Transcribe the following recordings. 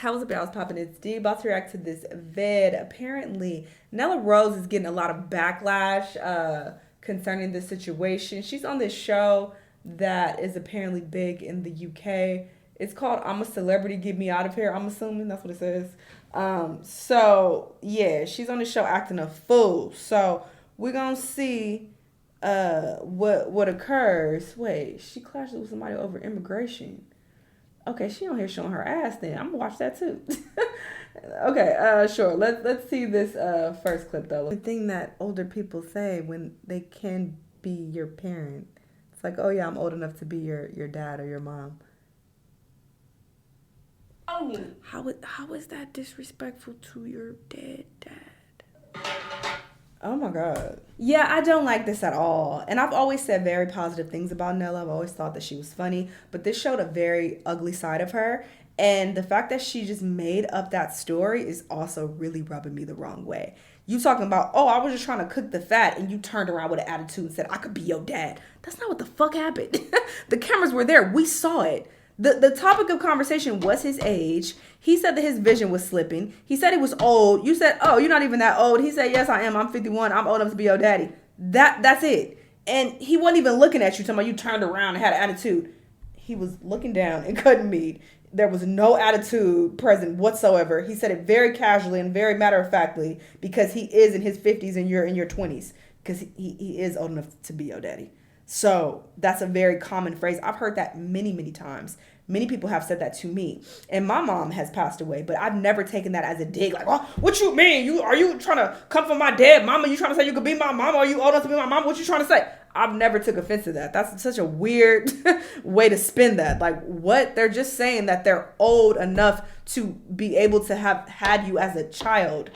How's it, I was popping? It's D about to react to this vid. Apparently, Nella Rose is getting a lot of backlash concerning this situation. She's on this show that is apparently big in the UK. It's called I'm a Celebrity, Get Me Out of Here. I'm assuming that's what it says. So yeah, she's on the show acting a fool. So we're gonna see what occurs. Wait, she clashes with somebody over immigration. Okay, she on here showing her ass then. I'm gonna watch that too. Okay, sure. Let's see this first clip though. The thing that older people say when they can be your parent. It's like, oh yeah, I'm old enough to be your dad or your mom. How is that disrespectful to your dead dad? Oh my God. Yeah, I don't like this at all. And I've always said very positive things about Nella. I've always thought that she was funny, but this showed a very ugly side of her. And the fact that she just made up that story is also really rubbing me the wrong way. You talking about, oh, I was just trying to cook the fat, and you turned around with an attitude and said, I could be your dad. That's not what the fuck happened. The cameras were there. We saw it. The topic of conversation was his age. He said that his vision was slipping. He said he was old. You said, oh, you're not even that old. He said, yes, I am. I'm 51. I'm old enough to be your daddy. That's it. And he wasn't even looking at you, talking about you turned around and had an attitude. He was looking down and cutting meat. There was no attitude present whatsoever. He said it very casually and very matter-of-factly because he is in his 50s and you're in your 20s, because he is old enough to be your daddy. So that's a very common phrase. I've heard that many, many times. Many people have said that to me. And my mom has passed away, but I've never taken that as a dig. Like, oh, what you mean? Are you trying to come for my dead mama? You trying to say you could be my mama? Are you old enough to be my mama? What you trying to say? I've never took offense to that. That's such a weird way to spin that. Like, what? They're just saying that they're old enough to be able to have had you as a child,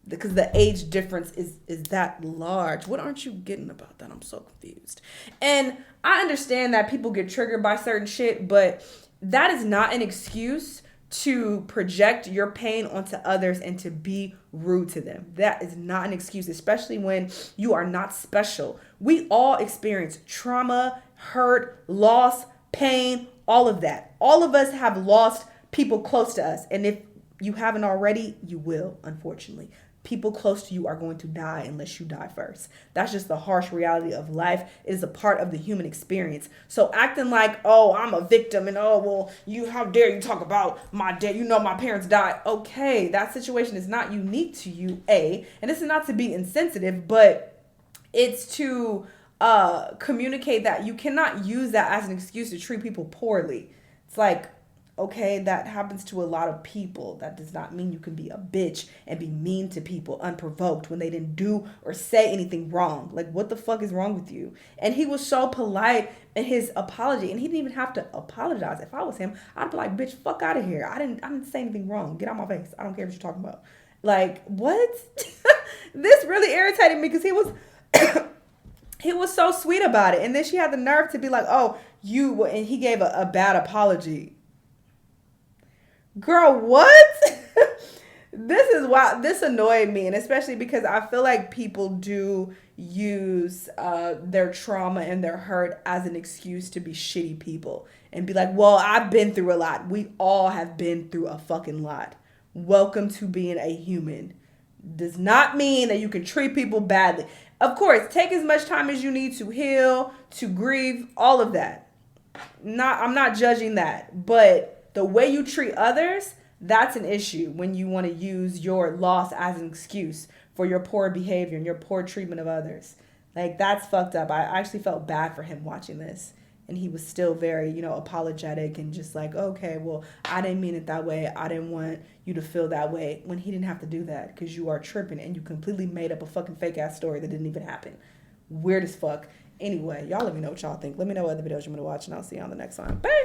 because the age difference is that large. What aren't you getting about that? I'm so confused. And I understand that people get triggered by certain shit, but that is not an excuse to project your pain onto others and to be rude to them. That is not an excuse, especially when you are not special. We all experience trauma, hurt, loss, pain, all of that. All of us have lost people close to us. And if you haven't already, you will, unfortunately. People close to you are going to die unless you die first. That's just the harsh reality of life. It is a part of the human experience. So acting like, oh, I'm a victim and oh, well, how dare you talk about my dad? You know my parents died. Okay, that situation is not unique to you, A. And this is not to be insensitive, but it's to communicate that you cannot use that as an excuse to treat people poorly. It's like, okay, that happens to a lot of people. That does not mean you can be a bitch and be mean to people unprovoked when they didn't do or say anything wrong. Like, what the fuck is wrong with you? And he was so polite in his apology, and he didn't even have to apologize. If I was him, I'd be like, bitch, fuck out of here. I didn't say anything wrong. Get out my face. I don't care what you're talking about. Like, what? This really irritated me because he was he was so sweet about it. And then she had the nerve to be like, oh, and he gave a bad apology. Girl, what? This is why this annoyed me, and especially because I feel like people do use their trauma and their hurt as an excuse to be shitty people and be like, well, I've been through a lot. We all have been through a fucking lot. Welcome to being a human. Does not mean that you can treat people badly. Of course, take as much time as you need to heal, to grieve, all of that. I'm not judging that, but the way you treat others, that's an issue when you want to use your loss as an excuse for your poor behavior and your poor treatment of others. Like, that's fucked up. I actually felt bad for him watching this. And he was still very, apologetic and just like, okay, well, I didn't mean it that way. I didn't want you to feel that way, when he didn't have to do that because you are tripping and you completely made up a fucking fake ass story that didn't even happen. Weird as fuck. Anyway, y'all let me know what y'all think. Let me know what other videos you want to watch, and I'll see you on the next one. Bye.